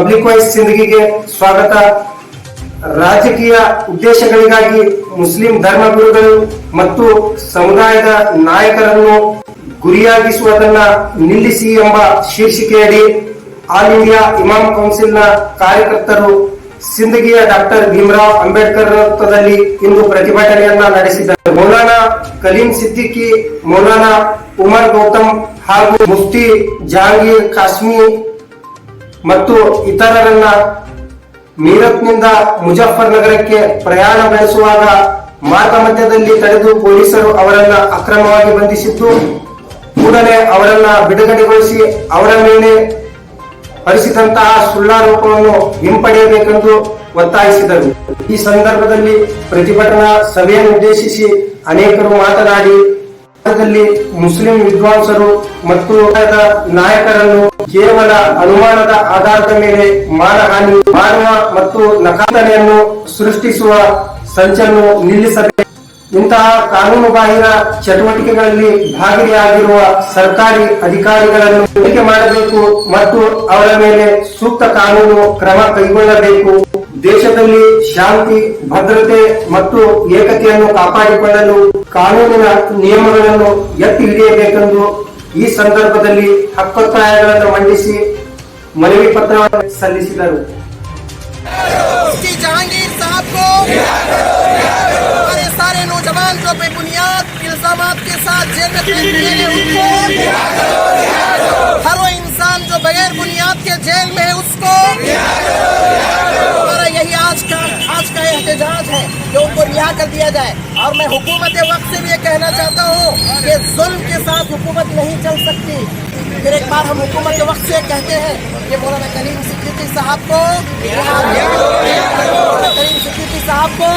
Public voice ಸಿಂದಗಿಗೆ ಸ್ವಾಗತ. ರಾಜಕೀಯ ಉದ್ದೇಶಗಳಿಗಾಗಿ ಮುಸ್ಲಿಂ ಧರ್ಮಗುರುಗಳು ಮತ್ತು ಸಮುದಾಯದ ನಾಯಕರನ್ನು ಗುರಿಯಾಗಿಸುವುದನ್ನ ನಿಲ್ಲಿಸಿ ಎಂಬ ಶೀರ್ಷಿಕೆಯಡಿ ಆಲ್ ಇಂಡಿಯಾ ಇಮಾಮ್ ಕೌನ್ಸಿಲ್ನ ಕಾರ್ಯಕರ್ತರು ಸಿಂದಗಿಯ ಡಾಕ್ಟರ್ ಭೀಮರಾವ್ ಅಂಬೇಡ್ಕರ್ ವೃತ್ತದಲ್ಲಿ ಇಂದು ಪ್ರತಿಭಟನೆಯನ್ನ ನಡೆಸಿದರು. ಮೌಲಾನಾ ಕಲೀಂ ಸಿದ್ದಿಕಿ, ಮೌಲಾನಾ ಉಮರ್ ಗೌತಮ್ ಹಾಗೂ ಮುಫ್ತಿ ಜಹಾಂಗೀರ್ ಕಾಶ್ಮೀ ಮತ್ತು ಇತರರನ್ನ ಮೀರತ್ನಿಂದ ಮುಜಫರ್ ನಗರಕ್ಕೆ ಪ್ರಯಾಣ ಬೆಳೆಸುವಾಗ ಮಾರ್ಗ ಮಧ್ಯದಲ್ಲಿ ತಡೆದು ಪೊಲೀಸರು ಅವರನ್ನ ಅಕ್ರಮವಾಗಿ ಬಂಧಿಸಿದ್ದು, ಕೂಡಲೇ ಅವರನ್ನ ಬಿಡುಗಡೆಗೊಳಿಸಿ ಅವರ ಮೇಲೆ ಹೊರಿಸಿದಂತಹ ಸುಳ್ಳಾರೋಪವನ್ನು ಹಿಂಪಡೆಯಬೇಕೆಂದು ಒತ್ತಾಯಿಸಿದರು. ಈ ಸಂದರ್ಭದಲ್ಲಿ ಪ್ರತಿಭಟನಾ ಸಭೆಯನ್ನು ಉದ್ದೇಶಿಸಿ ಅನೇಕರು ಮಾತನಾಡಿ, ಮುಸ್ಲಿಂ ವಿದ್ವಾಂಸರು ಮತ್ತು ನಾಯಕರನ್ನು ಕೇವಲ ಅನುಮಾನದ ಆಧಾರದ ಮೇಲೆ ಮಾನಹಾನಿ ಮಾಡುವ ಮತ್ತು ನಕಾತನೆಯನ್ನು ಸೃಷ್ಟಿಸುವ ಸಂಚನ್ನು ನಿಲ್ಲಿಸಬೇಕು. ಇಂತಹ ಕಾನೂನು ಬಾಹಿರ ಚಟುವಟಿಕೆಗಳಲ್ಲಿ ಭಾಗಿಯಾಗಿರುವ ಸರ್ಕಾರಿ ಅಧಿಕಾರಿಗಳನ್ನು ತನಿಖೆ ಮಾಡಬೇಕು ಮತ್ತು ಅವರ ಮೇಲೆ ಸೂಕ್ತ ಕಾನೂನು ಕ್ರಮ ಕೈಗೊಳ್ಳಬೇಕು. ದೇಶದಲ್ಲಿ ಶಾಂತಿ, ಭದ್ರತೆ ಮತ್ತು ಏಕತೆಯನ್ನು ಕಾಪಾಡಿಕೊಳ್ಳಲು ಕಾನೂನಿನ ನಿಯಮಗಳನ್ನು ಎತ್ತಿ ಹಿಡಿಯಬೇಕೆಂದು ಈ ಸಂದರ್ಭದಲ್ಲಿ ಹಕ್ಕೊತ್ತಾಯಗಳನ್ನು ಮಂಡಿಸಿ ಮನವಿ ಪತ್ರವನ್ನು ಸಲ್ಲಿಸಿದರು. जहांगीर साहब को हमारे सारे नौजवान जो बेबुनियाद इल्जामात के साथ जेल में उनको, हर वो इंसान जो बगैर बुनियाद के जेल में है उसको, हमारा यही आज का एहतजाज है कि उनको रिहा कर दिया जाए। और मैं हुकूमत वक्त से भी ये कहना चाहता हूँ कि जुल्म के साथ हुकूमत नहीं चल सकती। फिर एक बार हम हुकूमत वक्त से कहते हैं कि मौलाना कलीम सिद्दीकी साहब को, मौलाना कलीम सिद्दीकी साहब को,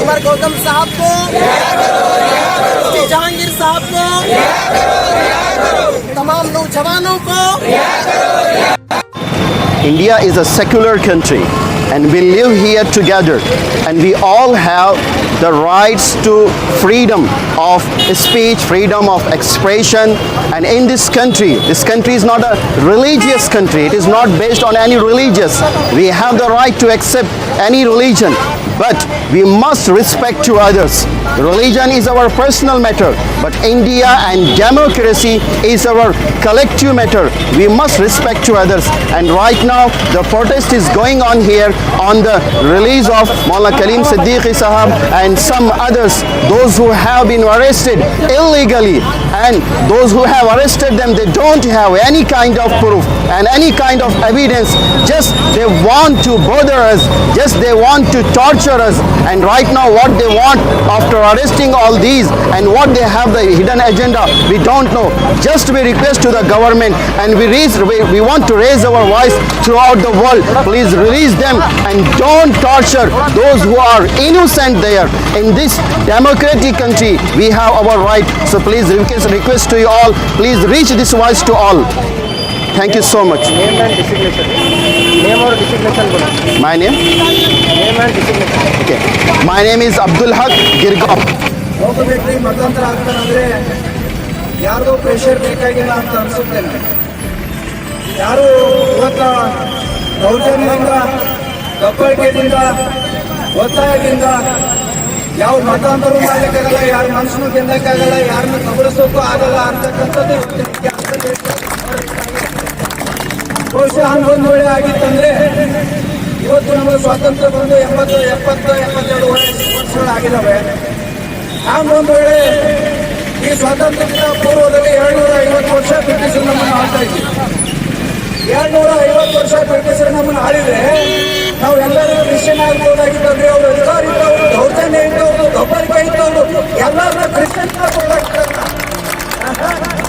उमर गौतम साहब को, जहांगीर साहब को, तमाम नौजवानों को। India is a secular country and we live here together and we all have the rights to freedom of speech, freedom of expression. And in this country is not a religious country. It is not based on any religious. We have the right to accept any religion, but we must respect to others. Religion is our personal matter, but India and democracy is our collective matter. We must respect to others. And right now the protest is going on here on the release of Maulana Kaleem Siddiqui Sahab and some others, those who have been arrested illegally, and those who have arrested them, they don't have any kind of proof and any kind of evidence. Just they want to bother us, just they want to torture us. And right now what they want after arresting all these and what they have the hidden agenda, we don't know. Just we request to the government and we want to raise our voice throughout the world. Please release them and don't torture those who are innocent there. In this democratic country we have our right. So please request to you all, please reach this voice to all. Thank you so much. Name and designation. Name or designation. My name? Name and designation. Okay. My name is Abdul Haq Girgaon. ಹೋಗಬೇಕು ಮತಾಂತರ ಆಗ್ತಾರಂದ್ರೆ ಯಾರಿಗೂ pressure ಬೇಕಾಗಿಲ್ಲ ಅಂತ ಅನ್ಸುತ್ತೆ. ಯಾರು ಇವತ್ತ ದೌರ್ಜನ್ಯದಿಂದ, ದಬ್ಬಾಳಿಕೆಯಿಂದ, ಒತ್ತಾಯದಿಂದ ಯಾವ ಮತಾಂತರ ಮಾಡಲಿಕ್ಕಾಗಲ್ಲ, ಯಾರ ಮನಸ್ಸನ್ನು ಗೆಲ್ಲಕ್ಕಾಗಲ್ಲ, ಯಾರನ್ನ ಕಬಳಿಸೋಕ್ಕೂ ಆಗಲ್ಲ ಅಂತಕ್ಕಂಥದ್ದು ಬಹುಶಃ ಹನ್ನೊಂದು ವೇಳೆ ಆಗಿತ್ತಂದ್ರೆ ಇವತ್ತು ನಮಗೆ ಸ್ವಾತಂತ್ರ್ಯ ಬಂದು 72 ವರ್ಷಗಳಾಗಿದ್ದಾವೆ. ಒಂದು ವೇಳೆ ಈ ಸ್ವಾತಂತ್ರ್ಯದ ಪೂರ್ವದಲ್ಲಿ 250 ವರ್ಷ ಬ್ರಿಟಿಷರು ನಮ್ಮನ್ನು ಆಳ್ತಾ ಇದ್ದೀವಿ. 250 ವರ್ಷ ಬ್ರಿಟಿಷರು ನಮ್ಮನ್ನು ಆಳಿದ್ರೆ ನಾವು ಎಲ್ಲರೂ ಕ್ರಿಶ್ಚಿಯನ್ ಆಗ್ಬೋದಾಗಿದ್ದವ್ರಿ, ಅವರು ಅಧಿಕಾರ ಇದ್ದವರು, ದೌರ್ಜನ್ಯ ಇದ್ದವರು, ದಬ್ಬಾಳಿಕೆ ಇದ್ದವರು ಎಲ್ಲರನ್ನ ಕ್ರಿಶ್ಚಿಯನ್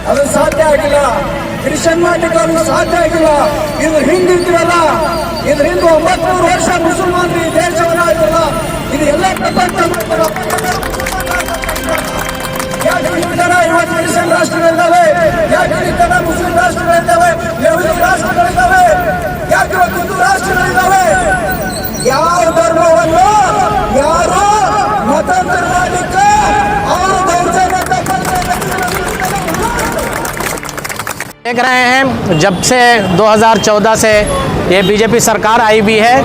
ಅದು ಸಾಧ್ಯ ಆಗಿಲ್ಲ. ಕ್ರಿಶ್ಚಿಯನ್ ಮಾಡ್ಲಿಕ್ಕೆ ಅವ್ರಿಗೆ ಸಾಧ್ಯ ಆಗಿಲ್ಲ. ಇದು ಹಿಂದಿದ್ರಲ್ಲ, ಇದ್ರ ಹಿಂದೆ 900 ವರ್ಷ ಮುಸಲ್ಮಾನರು ಈ ದೇಶವನ್ನ ಆಗಿಲ್ಲ. ಇದು ಎಲ್ಲ ಯಾಕೆ ಇವತ್ತು ಕ್ರಿಶ್ಚಿಯನ್ ರಾಷ್ಟ್ರಗಳಿದ್ದಾವೆ, ಯಾಕೆ ಮುಸ್ಲಿಂ ರಾಷ್ಟ್ರಗಳಿದ್ದಾವೆ, ಯಹೂದಿ ರಾಷ್ಟ್ರಗಳಿದ್ದಾವೆ, ಯಾಕೆ ಹಿಂದೂ ರಾಷ್ಟ್ರಗಳಿದ್ದಾವೆ? ಯಾವ ಧರ್ಮವನ್ನು ಯಾರು ಮತಾಂತರ ಮಾಡಲಿಕ್ಕೆ ಅವರು ದೌರ್ಜನ್ಯ देख रहे हैं जब से 2014 से ये बीजेपी सरकार आई हुई है,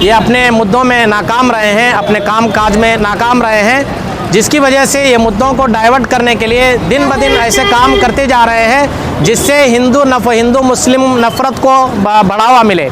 ये अपने मुद्दों में नाकाम रहे हैं, अपने काम काज में नाकाम रहे हैं, जिसकी वजह से ये मुद्दों को डाइवर्ट करने के लिए दिन ब दिन ऐसे काम करते जा रहे हैं जिससे हिंदू मुस्लिम नफ़रत को बढ़ावा मिले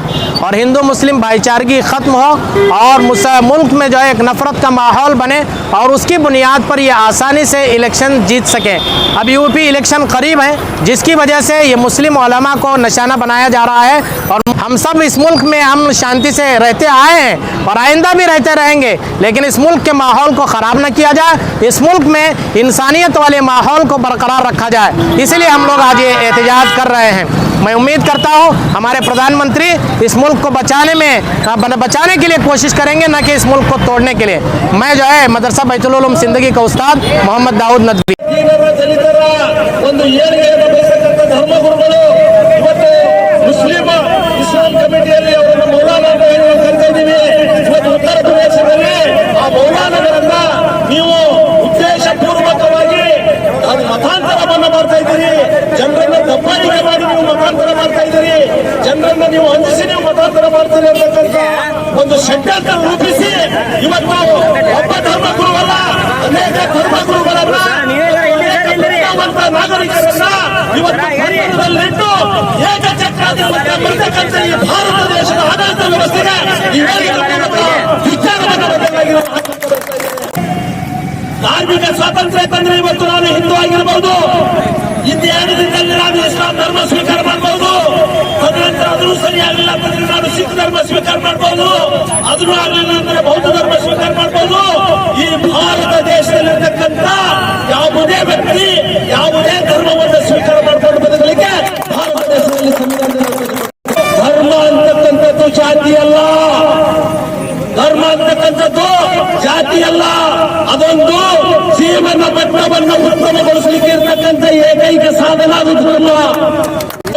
और हिंदू मुस्लिम भाईचारगी ख़त्म हो और मुल्क में जो है एक नफ़रत का माहौल बने और उसकी बुनियाद पर ये आसानी से इलेक्शन जीत सके। अब यूपी इलेक्शन करीब है, जिसकी वजह से ये मुस्लिम उलमा को निशाना बनाया जा रहा है और हम सब इस मुल्क में हम शांति से रहते आए हैं और आइंदा भी रहते रहेंगे, लेकिन इस मुल्क के माहौल को ख़राब न किया जाए, इस मुल्क में इंसानियत वाले माहौल को बरकरार रखा जाए। इसलिए हम लोग आज ये एहतजाज कर रहे हैं। मैं उम्मीद करता हूँ हमारे प्रधानमंत्री इस मुल्क को बचाने के लिए कोशिश करेंगे, न कि इस मुल्क को तोड़ने के लिए। मैं जो है मदरसा बैतुल उलूम सिंदगी का उस्ताद मोहम्मद दाऊद नदवी। ಇಸ್ಲಾಂ ಕಮಿಟಿಯಲ್ಲಿ ಅವರನ್ನು ಮೌಲಾನ ಅಂತ ಕರಿತಾ ಇದ್ದೀವಿ. ಇವತ್ತು ಉತ್ತರ ಪ್ರದೇಶದಲ್ಲಿ ಆ ಮೌಲಾನಗಳನ್ನ ನೀವು ಉದ್ದೇಶಪೂರ್ವಕವಾಗಿ ಅದು ಮತಾಂತರವನ್ನ ಮಾಡ್ತಾ ಇದ್ದೀರಿ. ಜನರನ್ನ ದಬ್ಬಾಳಿಕೆ ಮಾಡಿ ನೀವು ಮತಾಂತರ ಮಾಡ್ತಾ ಇದ್ದೀರಿ. ಜನರನ್ನ ನೀವು ಅಂಜಿಸಿ ನೀವು ಮತಾಂತರ ಮಾಡ್ತೀರಿ ಅಂತಕ್ಕಂಥ ಒಂದು ಷಡ್ಯಂತ್ರ ರೂಪಿಸಿ ಇವತ್ತು ಒಬ್ಬ ಧರ್ಮಗುರುವಲ್ಲ ಅನೇಕ ಧರ್ಮಗುರುಗಳನ್ನ ನಾಗರಿಕರನ್ನ ಇವತ್ತು ಬಂಧನದಲ್ಲಿಟ್ಟು ಏಕಚಕ್ರಾಧಿಪತ್ಯ ಬರ್ತಕ್ಕಂಥ ಈ ಭಾರತ ದೇಶದ ಆಡಳಿತ ವ್ಯವಸ್ಥೆಗೆ ಧಾರ್ಮಿಕ ಸ್ವಾತಂತ್ರ್ಯ ತಂದ್ರೆ ಇವತ್ತು ನಾನು ಹಿಂದೂ ಆಗಿರಬಹುದು, ಹಿಂದಿಯಾಗದಿದ್ದಲ್ಲಿ ನಾನು ಇಸ್ಲಾಂ ಧರ್ಮ ಸ್ವೀಕಾರ ಮಾಡಬಹುದು, ತದನಂತರ ಅದನ್ನು ಸರಿಯಾಗಲಿಲ್ಲ ಅಂತಂದ್ರೆ ನಾನು ಸಿಖ್ ಧರ್ಮ ಸ್ವೀಕಾರ ಮಾಡಬಹುದು, ಅದನ್ನು ಆಗಲಿಲ್ಲ ಅಂದ್ರೆ ಬೌದ್ಧ ಧರ್ಮ ಸ್ವೀಕಾರ ಮಾಡಬಹುದು. ಈ ಭಾರತ ದೇಶದಲ್ಲಿರ್ತಕ್ಕಂಥ ಯಾವುದೇ ವ್ಯಕ್ತಿ ಯಾವುದೇ ಧರ್ಮವನ್ನು ಸ್ವೀಕಾರ ಮಾಡಿಕೊಂಡು ಬದುಕಲಿಕ್ಕೆ ಭಾರತ ದೇಶದಲ್ಲಿ ಸಂವಿಧಾನದಲ್ಲಿ ಧರ್ಮ ಅಂತಕ್ಕಂಥದ್ದು ಜಾತಿ ಅಲ್ಲ, ಧರ್ಮ ಅಂತಕ್ಕಂಥದ್ದು ಜಾತಿ ಅಲ್ಲ, ಅದೊಂದು ಜೀವನ ಮಟ್ಟವನ್ನು ಉತ್ತಮಗೊಳಿಸಲಿಕ್ಕೆ ಇರತಕ್ಕಂಥ ಏಕೈಕ ಸಾಧನ ಅದು ಧರ್ಮ.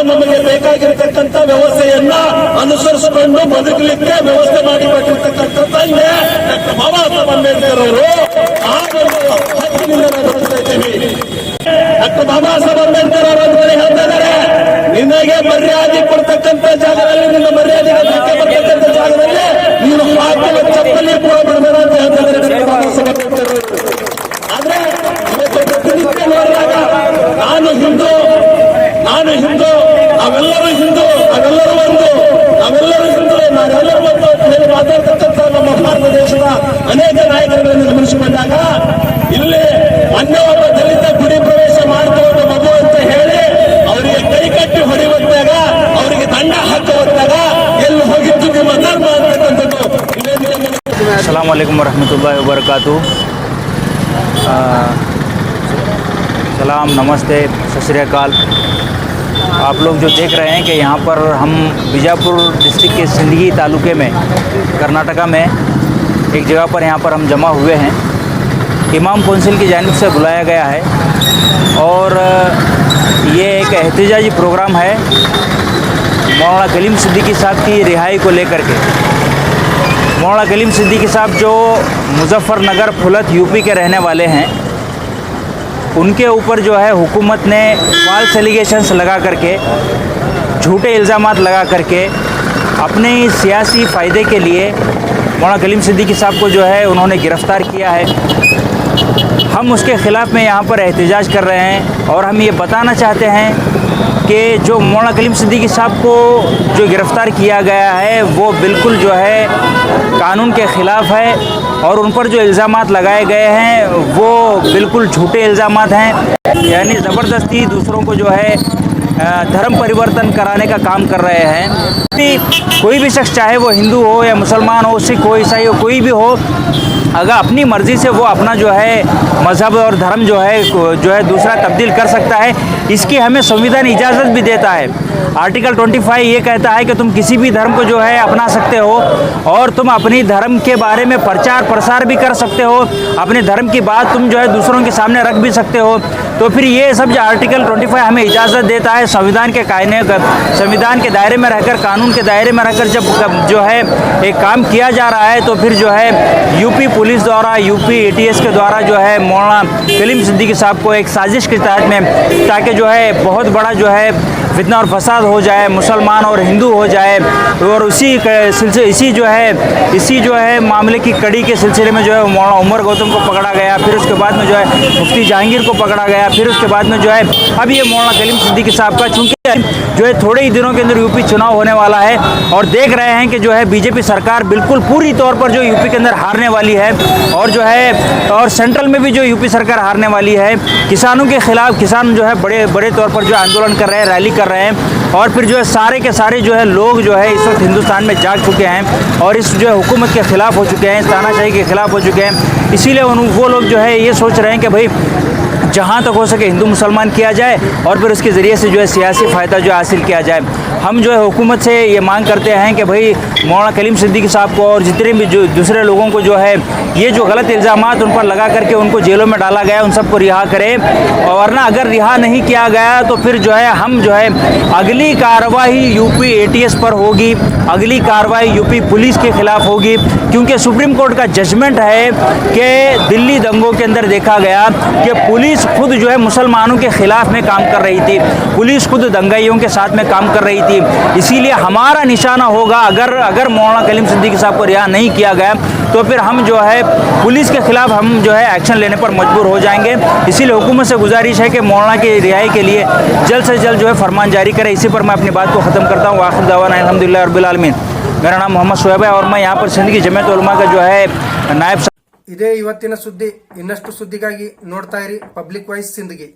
ನಮಗೆ ಬೇಕಾಗಿರತಕ್ಕಂಥ ವ್ಯವಸ್ಥೆಯನ್ನ ಅನುಸರಿಸಿಕೊಂಡು ಬದುಕಲಿಕ್ಕೆ ವ್ಯವಸ್ಥೆ ಮಾಡಿಕೊಟ್ಟಿರ್ತಕ್ಕಂಥದ್ದು ಇದೆ ಡಾಕ್ಟರ್ ಬಾಬಾ ಸಾಹೇಬ್ ಅಂಬೇಡ್ಕರ್ ಅವರು. ಆ ಒಂದು ಹಕ್ಕಿನಿಂದ ನಾವು ಬದುಕ್ತಾ ಇದ್ದೀವಿ. ಡಾಕ್ಟರ್ ಬಾಬಾ ಸಾಹೇಬ್ ಅಂಬೇಡ್ಕರ್ ಅವರು ಅಂತ ಹೇಳ್ತಾ ಇದ್ದಾರೆ, ನಿನಗೆ ಮರ್ಯಾದೆ ಕೊಡ್ತಕ್ಕಂಥ ಜಾಗದಲ್ಲಿ, ನಿನ್ನ ಮರ್ಯಾದೆಗೆ ಧಕ್ಕೆ ಬರ್ತಕ್ಕಂಥ ಜಾಗದಲ್ಲಿ ನೀನು ಹಾಕುವ ಚಪ್ಪಲಿ ಕೂಡ ಬಿಡಬೇಡ ಅಂತ ಹೇಳ್ತಾ ಇದ್ದಾರೆ ಡಾಕ್ಟರ್ ಬಾಬಾ ಸಾಹೇಬ್ ಅಂಬೇಡ್ಕರ್ ಅವರು. ಆದ್ರೆ ಪ್ರತಿನಿತ್ಯ ನೋಡಿದಾಗ ನಾನು ಹಿಂದೂ ನಾವೆಲ್ಲರೂ ಹಿಂದೂ, ನಾವೆಲ್ಲರೂ ಒಂದು, ನಾವೆಲ್ಲರೂ ಹಿಂದೂ, ನಾವೆಲ್ಲರೂ ಒಂದು ಅಂತ ಹೇಳಿ ಮಾತಾಡ್ತಕ್ಕಂಥ ನಮ್ಮ ಭಾರತ ದೇಶದ ಅನೇಕ ನಾಯಕರುಗಳನ್ನು ಗಮನಿಸಿಕೊಂಡಾಗ ಇಲ್ಲಿ ಮೊನ್ನೆ ಒಬ್ಬ ದಲಿತ ಗುಡಿ ಪ್ರವೇಶ ಮಾಡಿದವರು ಮಗು ಅಂತ ಹೇಳಿ ಅವರಿಗೆ ಕೈ ಕಟ್ಟಿ ಹೊಡೆಯುವಂತಾಗ, ಅವರಿಗೆ ದಂಡ ಹಾಕುವಂತಾಗ ಎಲ್ಲಿ ಹೋಗಿತ್ತು ನಿಮ್ಮ ಧರ್ಮ ಅಂತಕ್ಕಂಥದ್ದು. अस्सलाम वालेकुम रहमतुल्लाहि व बरकातुहू। सलाम, नमस्ते, सत श्री अकाल। आप लोग जो देख रहे हैं कि यहाँ पर हम बीजापुर डिस्ट्रिक्ट के सिंदगी तालुके में कर्नाटका में एक जगह पर यहाँ पर हम जमा हुए हैं। इमाम कौंसिल की जानिब से बुलाया गया है और ये एक एहतजाजी प्रोग्राम है मौलाना कलीम सिद्दीकी साहब की रिहाई को लेकर के। मौलाना कलीम सिद्दीकी साहब जो मुजफ्फरनगर फुलत यूपी के रहने वाले हैं, उनके ऊपर जो है हुकूमत ने फॉल्स एलिगेशंस लगा करके, झूठे इल्ज़ामात लगा करके अपने सियासी फ़ायदे के लिए मौलाना कलीम सिद्दीकी साहब को जो है उन्होंने गिरफ़्तार किया है। हम उसके ख़िलाफ़ में यहाँ पर एहतजाज कर रहे हैं और हम ये बताना चाहते हैं कि जो मौलाना कलीम सिद्दीकी साहब को जो गिरफ़्तार किया गया है वो बिल्कुल जो है कानून के ख़िलाफ़ है और उन पर जो इल्ज़ामात लगाए गए हैं वो बिल्कुल झूठे इल्ज़ामात हैं, यानी ज़बरदस्ती दूसरों को जो है धर्म परिवर्तन कराने का काम कर रहे हैं। कोई भी शख्स, चाहे वो हिंदू हो या मुसलमान हो, सिख हो, ईसाई हो, कोई भी हो, अगर अपनी मर्ज़ी से वो अपना जो है मज़हब और धर्म जो है दूसरा तब्दील कर सकता है। इसकी हमें संविधान इजाज़त भी देता है। आर्टिकल 25 ये कहता है कि तुम किसी भी धर्म को जो है अपना सकते हो और तुम अपनी धर्म के बारे में प्रचार प्रसार भी कर सकते हो, अपने धर्म की बात तुम जो है दूसरों के सामने रख भी सकते हो। तो फिर ये सब जो आर्टिकल 25 हमें इजाज़त देता है संविधान के दायरे में रहकर, कानून के दायरे में रहकर जब जो है एक काम किया जा रहा है, तो फिर जो है यूपी पुलिस द्वारा, यूपी ATS के द्वारा जो है मौलाना कलीम सिद्दीकी साहब को एक साजिश के तहत में, ताकि जो है बहुत बड़ा जो है फितना और फसाद हो जाए, मुसलमान और हिंदू हो जाए, और इसी जो है मामले की कड़ी के सिलसिले में जो है मौलाना उमर गौतम को पकड़ा गया, फिर उसके बाद में जो है मुफ्ती जहांगीर को पकड़ा गया, फिर उसके बाद में जो है अब ये मौलाना कलीम सिद्दीकी साहब का, चूँकि जो है थोड़े ही दिनों के अंदर यूपी चुनाव होने वाला है और देख रहे हैं कि जो है बीजेपी सरकार बिल्कुल पूरी तौर पर जो यूपी के अंदर हारने वाली है, और जो है और सेंट्रल में भी जो यूपी सरकार हारने वाली है। किसानों के खिलाफ किसान जो है बड़े तौर पर जो आंदोलन कर रहे हैं, रैली कर रहे हैं, और फिर जो है सारे के सारे जो है लोग जो है इस वक्त हिंदुस्तान में जाग चुके हैं और इस जो है हुकूमत के खिलाफ हो चुके हैं, इस तानाशाही के खिलाफ हो चुके हैं। इसीलिए वो लोग जो है ये सोच रहे हैं कि भाई जहाँ तक हो सके हिंदू मुसलमान किया जाए और फिर उसके ज़रिए से जो है सियासी फ़ायदा जो हासिल किया जाए। हम जो है हुकूमत से ये मांग करते हैं कि भाई मौलाना कलीम सिद्दीकी साहब को और जितने भी जो दूसरे लोगों को जो है ये जो गलत इल्ज़ामात उन पर लगा करके उनको जेलों में डाला गया, उन सबको रिहा करें, और वरना अगर रिहा नहीं किया गया तो फिर जो है हम जो है अगली कार्रवाई यूपी ATS पर होगी, अगली कार्रवाई यूपी पुलिस के खिलाफ होगी, क्योंकि सुप्रीम कोर्ट का जजमेंट है कि दिल्ली दंगों के अंदर देखा गया कि पुलिस खुद जो है मुसलमानों के खिलाफ में काम कर रही थी, पुलिस खुद दंगाइयों के साथ में काम कर रही थी। इसीलिए हमारा निशाना होगा, अगर मौलाना कलीम सिद्दीकी साहब को रिहा नहीं किया गया तो फिर हम जो है पुलिस के खिलाफ हम जो है एक्शन लेने पर मजबूर हो जाएंगे। इसीलिए हुकूमत से गुजारिश है कि मौलाना की रिहाई के लिए जल्द से जल्द जो है फरमान जारी करे। इसी पर मैं अपनी बात को ख़त्म करता हूँ। आखिर दावाना अल्हम्दुलिल्लाह रब्बिल आलमीन। मेरा नाम मोहम्मद शोएब है और मैं यहाँ पर सिंध की जमीयत उलमा का जो है नायब। ಇದೇ ಇವತ್ತಿನ ಸುದ್ದಿ. ಇನ್ನಷ್ಟು ಸುದ್ದಿಗಾಗಿ ನೋಡ್ತಾ ಇರಿ ಪಬ್ಲಿಕ್ ವಾಯ್ಸ್ ಸಿಂದಗಿ.